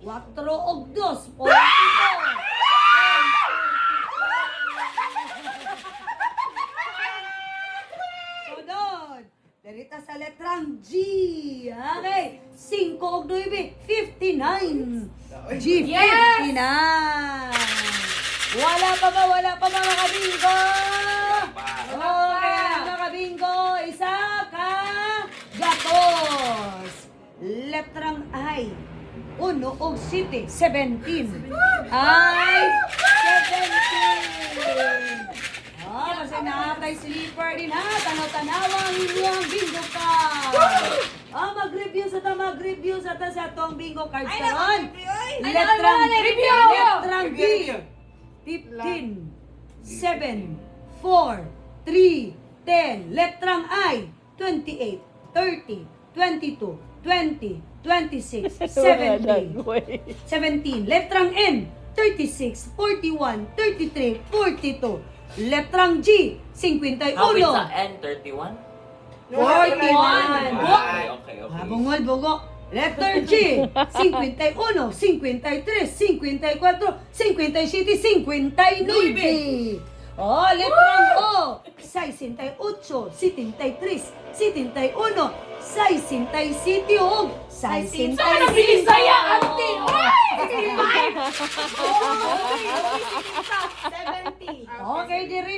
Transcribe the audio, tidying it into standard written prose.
4 og 2, 44. Sunod. Darita sa letrang G. Okay. 5 og 9, 59. G, 59. Wala pa ba mga kabingo? Okay, mga kabingo. Isa ka gatos. Letrang I. 1 og 7, 17. Ay, 17. Kasi nakatay sleeper din ha. Tanaw-tanawang inyong bingo card. Mag-review sa ta sa itong bingo card karon. Letrang B. 15, 7, 4, 3, 10. Letrang I. 28, 30, 22, 20, 26, 17. 17. Letrang N. 36, 41, 33, 42. Letrang G. 51. Hawit sa N31? 41. Okay. Bungol. Letter G. 51, 53, 54, 57, 59. Letrang O. 68, 73, 71, 67 og 65. Bisaya, auntie! Okay, di rin.